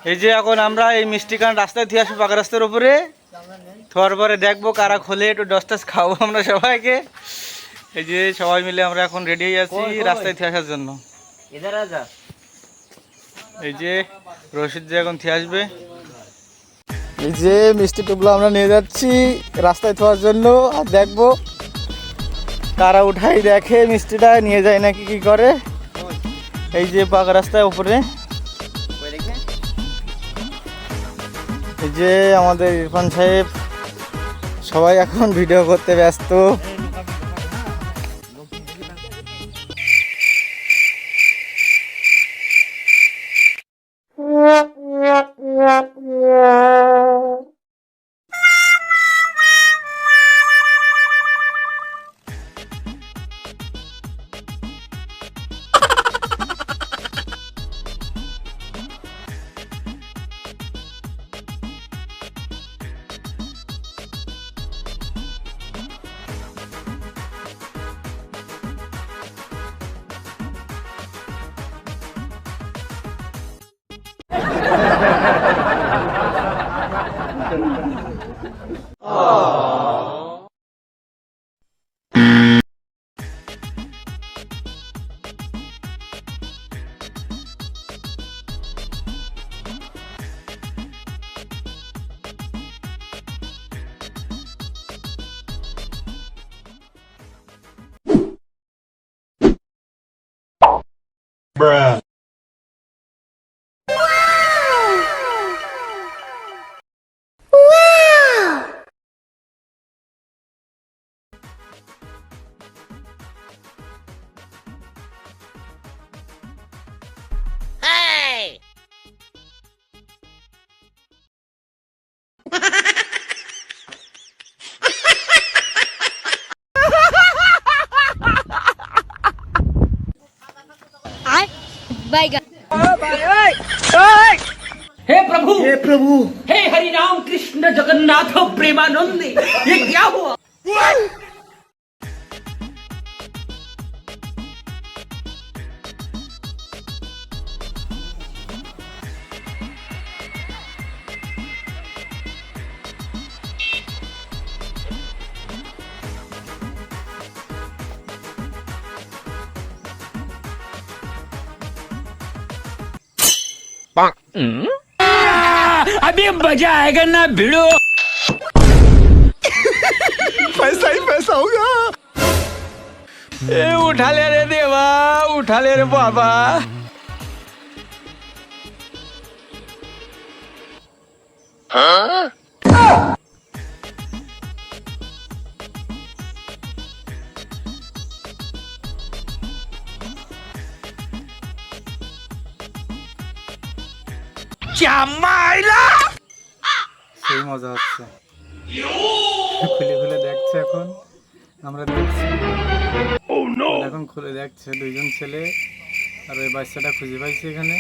এই যে এখন আমরা এই মিষ্টি কান রাস্তায় থিয়ে আসবো, পাকা রাস্তার উপরে থোয়ার পরে দেখবো কারা খোলে, একটু ডস্টাস খাবো আমরা সবাইকে। এই যে সবাই মিলে আমরা এখন রেডি হয়ে আছি রাস্তায় থিয়ে আসার জন্য। এই যে রশিদ যে এখন থিয়ে আসবে। এই যে মিষ্টি টুকলো আমরা নিয়ে যাচ্ছি রাস্তায় থোয়ার জন্য, আর দেখবো কারা উঠাই দেখে মিষ্টিটা নিয়ে যায় নাকি কি করে। এই যে পাকা রাস্তায় উপরে এই যে আমাদের ইরফান সাহেব, সবাই এখন ভিডিও করতে ব্যস্ত। Bruh. हे प्रभु हे हरि राम कृष्ण जगन्नाथ प्रेमानंद, ये क्या हुआ? अभी मजा आएगा ना भिड़ो। पैसा ही पैसा होगा। ए उठा ले रे देवा, उठा ले रे बाबा। क्या मायला? সেই মজা হচ্ছে, খুলে খুলে দেখছে এখন, আমরা দেখছি এখন খুলে দেখছে দুইজন ছেলে, আর ওই বাচ্চাটা খুঁজে পাইছে এখানে।